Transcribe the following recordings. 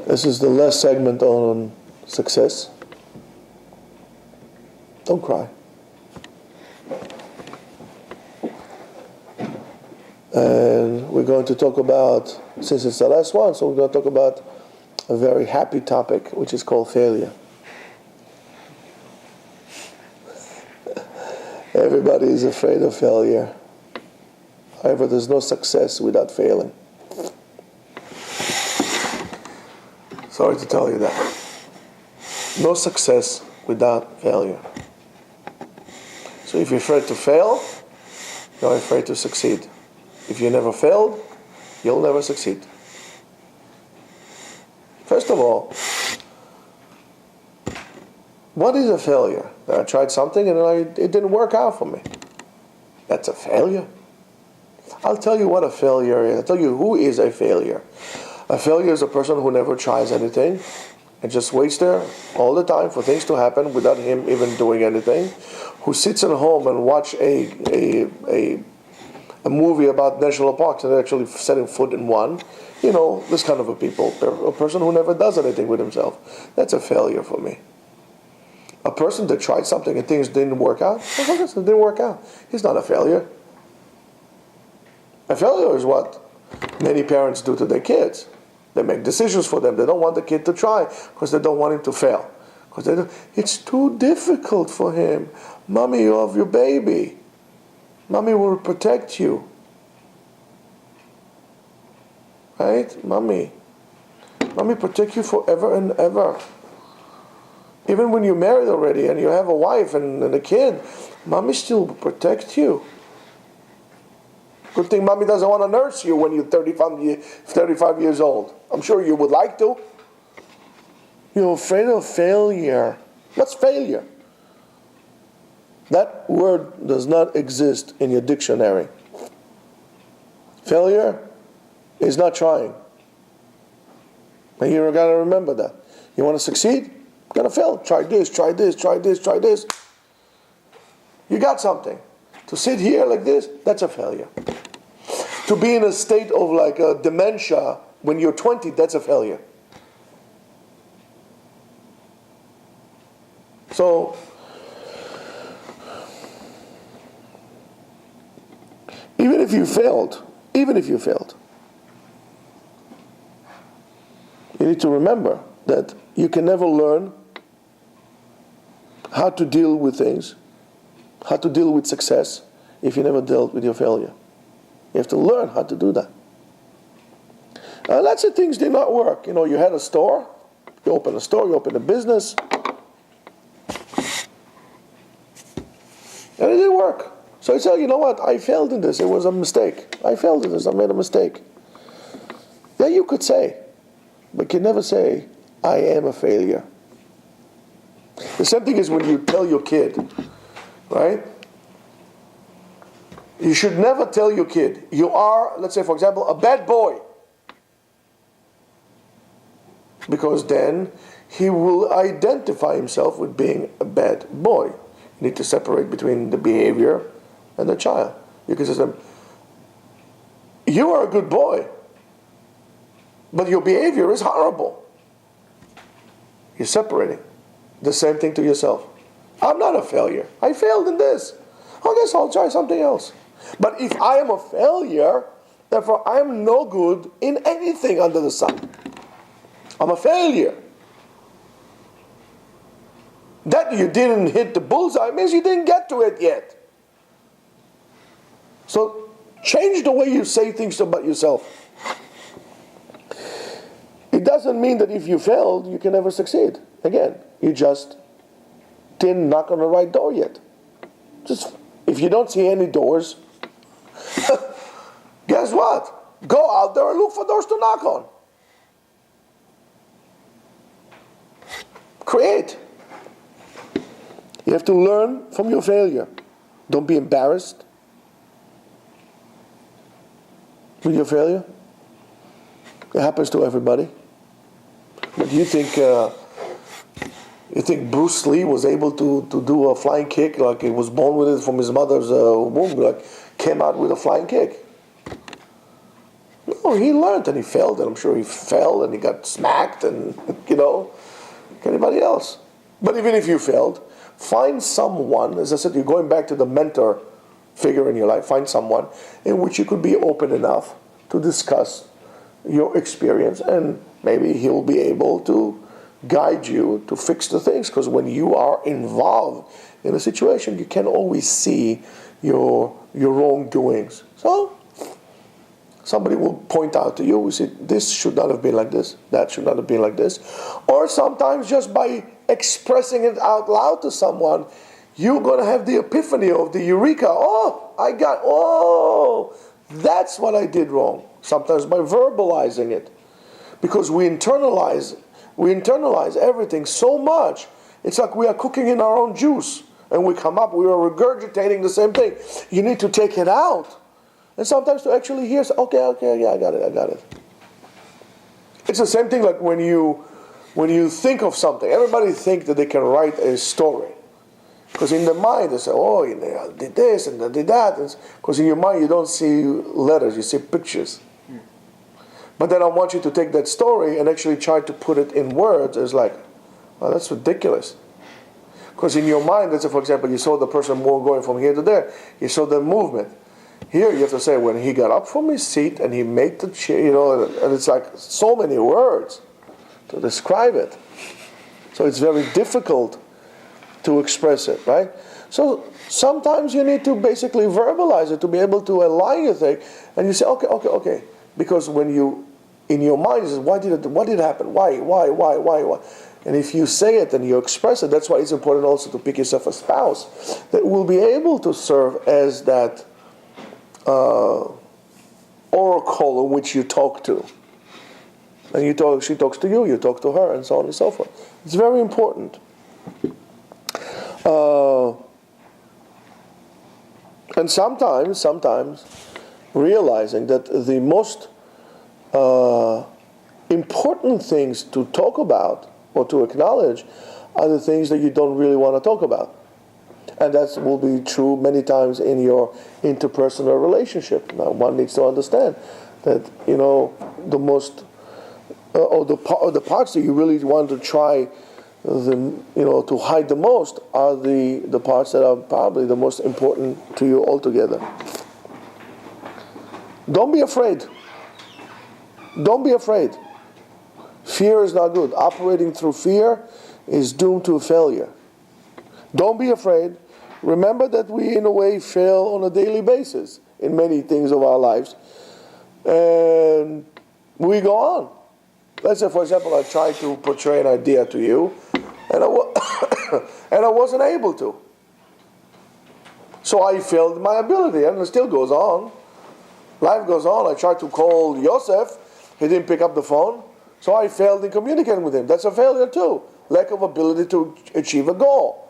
This is the last segment on success. Don't cry. And we're going to talk about, since it's the last one, so we're going to talk about a very happy topic, which is called failure. Everybody is afraid of failure. However, there's no success without failing. Sorry to tell you that. No success without failure. So if you're afraid to fail, you're afraid to succeed. If you never failed, you'll never succeed. First of all, what is a failure? I tried something and it didn't work out for me. That's a failure. I'll tell you what a failure is. I'll tell you who is a failure. A failure is a person who never tries anything and just waits there all the time for things to happen without him even doing anything. Who sits at home and watch a movie about national parks and actually setting foot in one. You know, this kind of a people. A person who never does anything with himself. That's a failure for me. A person that tried something and things didn't work out, it didn't work out. He's not a failure. A failure is what many parents do to their kids. They make decisions for them. They don't want the kid to try because they don't want him to fail. Because it's too difficult for him. Mommy, you love your baby. Mommy will protect you. Right? Mommy protect you forever and ever. Even when you're married already and you have a wife and a kid, Mommy still will protect you. Good thing Mommy doesn't want to nurse you when you're 35 years old. I'm sure you would like to. You're afraid of failure. What's failure? That word does not exist in your dictionary. Failure is not trying. And you've got to remember that. You want to succeed? You've got to fail. Try this, try this, try this, try this. You got something. To sit here like this, that's a failure. To be in a state of like a dementia when you're 20, that's a failure. So, even if you failed, you need to remember that you can never learn how to deal with things, how to deal with success, if you never dealt with your failure. You have to learn how to do that. Lots of things did not work. You know, you had a store, you opened a store, you opened a business, and it didn't work. So you say, you know what, I failed in this, it was a mistake. I failed in this, I made a mistake. Yeah, you could say, but you can never say, I am a failure. The same thing is when you tell your kid, right? You should never tell your kid, you are, let's say for example, a bad boy. Because then he will identify himself with being a bad boy. You need to separate between the behavior and the child. You can say to them, you are a good boy, but your behavior is horrible. You're separating. The same thing to yourself. I'm not a failure. I failed in this. I guess I'll try something else. But if I am a failure, therefore I am no good in anything under the sun. I'm a failure. That you didn't hit the bullseye means you didn't get to it yet. So change the way you say things about yourself. It doesn't mean that if you failed, you can never succeed. Again, you just didn't knock on the right door yet. Just, if you don't see any doors, guess what? Go out there and look for doors to knock on. Create. You have to learn from your failure. Don't be embarrassed with your failure. It happens to everybody. But you think Bruce Lee was able to do a flying kick, like he was born with it from his mother's womb, like came out with a flying kick? No, No, he learned and he failed, and I'm sure he fell and he got smacked and, like anybody else. But even if you failed, find someone, as I said, you're going back to the mentor figure in your life, find someone in which you could be open enough to discuss your experience, and maybe he'll be able to guide you to fix the things, because when you are involved in a situation, you can always see your wrongdoings. So somebody will point out to you, we say, this should not have been like this, that should not have been like this. Or sometimes just by expressing it out loud to someone, you're going to have the epiphany of the eureka. That's what I did wrong. Sometimes by verbalizing it. Because we internalize everything so much. It's like we are cooking in our own juice. And we come up, we are regurgitating the same thing. You need to take it out. And sometimes to actually hear, okay, yeah, I got it. It's the same thing like when you think of something. Everybody thinks that they can write a story. Because in the mind, they say, I did this and I did that. Because in your mind, you don't see letters, you see pictures. But then I want you to take that story and actually try to put it in words. It's like, that's ridiculous. Because in your mind, let's say, for example, you saw the person going from here to there. You saw the movement. Here, you have to say, when he got up from his seat and he made the chair, and it's like so many words to describe it. So it's very difficult to express it, right? So sometimes you need to basically verbalize it to be able to align your thing, and you say, okay. Because when you, in your mind, you say, what did happen? Why? And if you say it and you express it, that's why it's important also to pick yourself a spouse that will be able to serve as that oracle in which you talk to. And she talks to you, you talk to her, and so on and so forth. It's very important. And sometimes realizing that the most important things to talk about or to acknowledge are the things that you don't really want to talk about. And that will be true many times in your interpersonal relationship. Now, one needs to understand that, the most, or the parts that you really want to try, to hide the most are the parts that are probably the most important to you altogether. Don't be afraid. Don't be afraid. Fear is not good. Operating through fear is doomed to failure. Don't be afraid. Remember that we, in a way, fail on a daily basis in many things of our lives. And we go on. Let's say, for example, I tried to portray an idea to you, and I wasn't able to. So I failed my ability, and it still goes on. Life goes on. I tried to call Yosef. He didn't pick up the phone. So I failed in communicating with him. That's a failure too. Lack of ability to achieve a goal.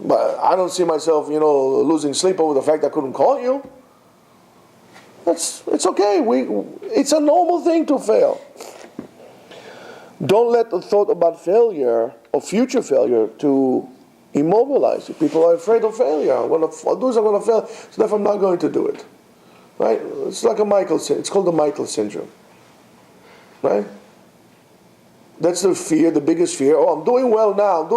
But I don't see myself, losing sleep over the fact I couldn't call you. It's okay. It's a normal thing to fail. Don't let the thought about failure or future failure to immobilize you. People are afraid of failure. I'm going to fail, so therefore I'm not going to do it. Right? It's like it's called the Michael syndrome. Right? That's the fear, the biggest fear. I'm doing well now.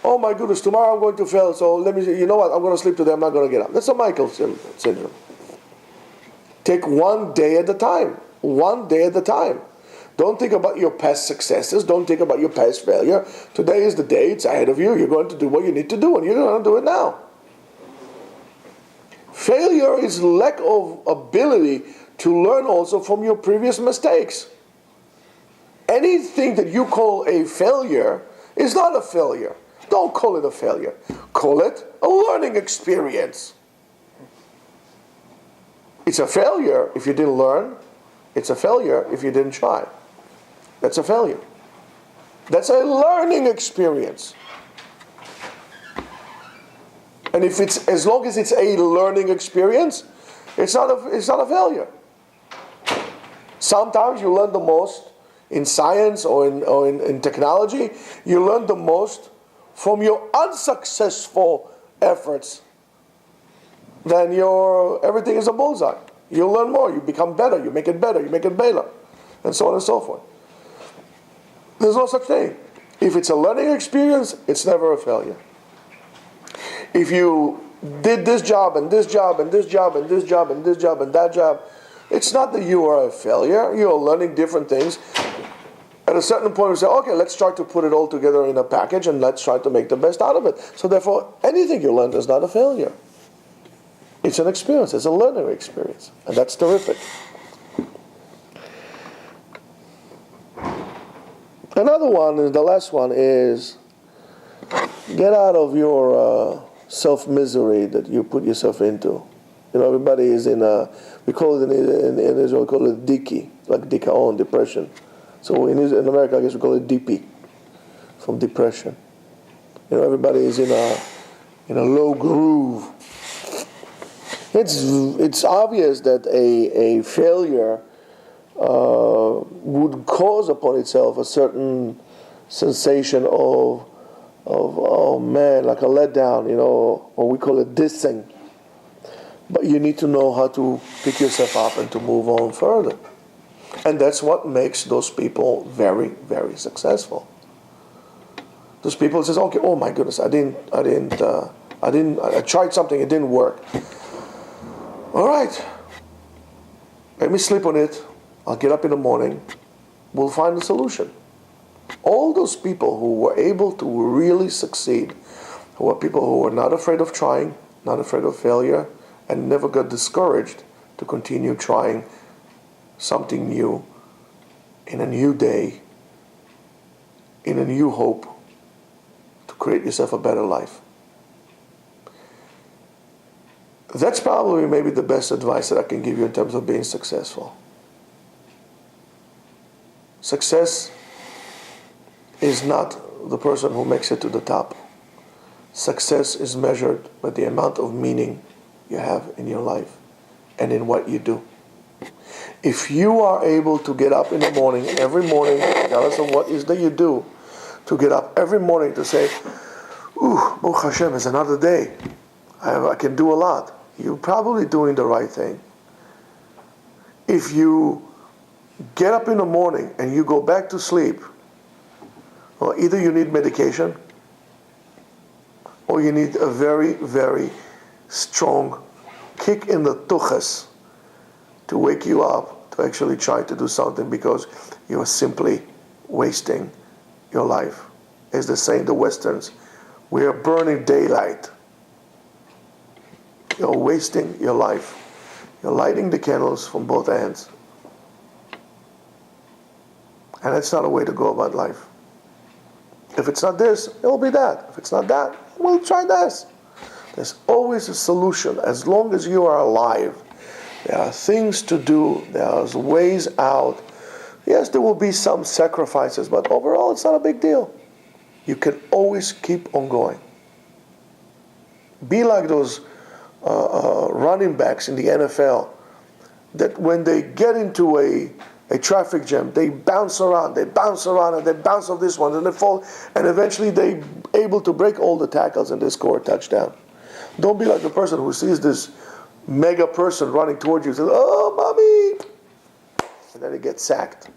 Oh my goodness, tomorrow I'm going to fail, so let me see, I'm going to sleep today, I'm not going to get up. That's a Michael syndrome. Take one day at a time. One day at a time. Don't think about your past successes. Don't think about your past failure. Today is the day, it's ahead of you. You're going to do what you need to do, and you're going to do it now. Failure is lack of ability to learn also from your previous mistakes. Anything that you call a failure is not a failure. Don't call it a failure. Call it a learning experience. It's a failure if you didn't learn. It's a failure if you didn't try. That's a failure. That's a learning experience. And as long as it's a learning experience, it's not a failure. Sometimes you learn the most in science or in technology. You learn the most from your unsuccessful efforts. Then everything is a bullseye. You'll learn more. You become better. You make it better. You make it better. And so on and so forth. There's no such thing. If it's a learning experience, it's never a failure. If you did this job and this job and this job and this job and this job and that job, it's not that you are a failure. You're learning different things. At a certain point, we say, okay, let's try to put it all together in a package and let's try to make the best out of it. So therefore, anything you learn is not a failure. It's an experience. It's a learning experience. And that's terrific. Another one, and the last one, is get out of your self-misery that you put yourself into. You know, everybody is in a, we call it in Israel, we call it diki, like dikaon, depression. So in America, I guess we call it DP, from depression. You know, everybody is in a low groove. It's obvious that a failure would cause upon itself a certain sensation of oh man, like a letdown, you know, or we call it dissing. But you need to know how to pick yourself up and to move on further. And that's what makes those people very, very successful. Those people says, okay, oh my goodness, I tried something, it didn't work. All right, let me sleep on it. I'll get up in the morning. We'll find a solution. All those people who were able to really succeed, who are people who were not afraid of trying, not afraid of failure, and never got discouraged to continue trying something new, in a new day, in a new hope, to create yourself a better life. That's probably maybe the best advice that I can give you in terms of being successful. Success is not the person who makes it to the top. Success is measured by the amount of meaning you have in your life and in what you do. If you are able to get up in the morning, every morning, regardless of what is that you do, to get up every morning to say, ooh, Baruch Hashem, it's another day. I can do a lot. You're probably doing the right thing. If you get up in the morning and you go back to sleep, well, either you need medication or you need a very, very strong kick in the tuchas to wake you up to actually try to do something, because you are simply wasting your life. As they say in the Westerns, we are burning daylight. You're wasting your life. You're lighting the candles from both ends. And that's not a way to go about life. If it's not this, it'll be that. If it's not that, we'll try this. There's always a solution. As long as you are alive, there are things to do. There are ways out. Yes, there will be some sacrifices, but overall, it's not a big deal. You can always keep on going. Be like those running backs in the NFL, that when they get into a traffic jam, they bounce around, and they bounce off this one, and they fall, and eventually they're able to break all the tackles and they score a touchdown. Don't be like the person who sees this mega person running towards you and says, oh, mommy, and then he gets sacked.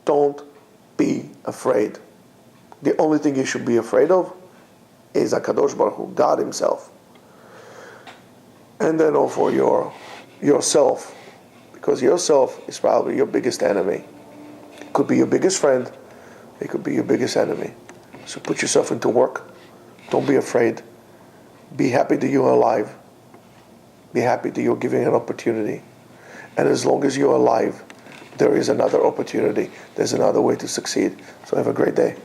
Don't be afraid. The only thing you should be afraid of is HaKadosh Baruch Hu, God himself. And then also yourself, because yourself is probably your biggest enemy. It could be your biggest friend, it could be your biggest enemy. So put yourself into work. Don't be afraid. Be happy that you're alive. Be happy that you're giving an opportunity. And as long as you're alive, there is another opportunity. There's another way to succeed. So have a great day.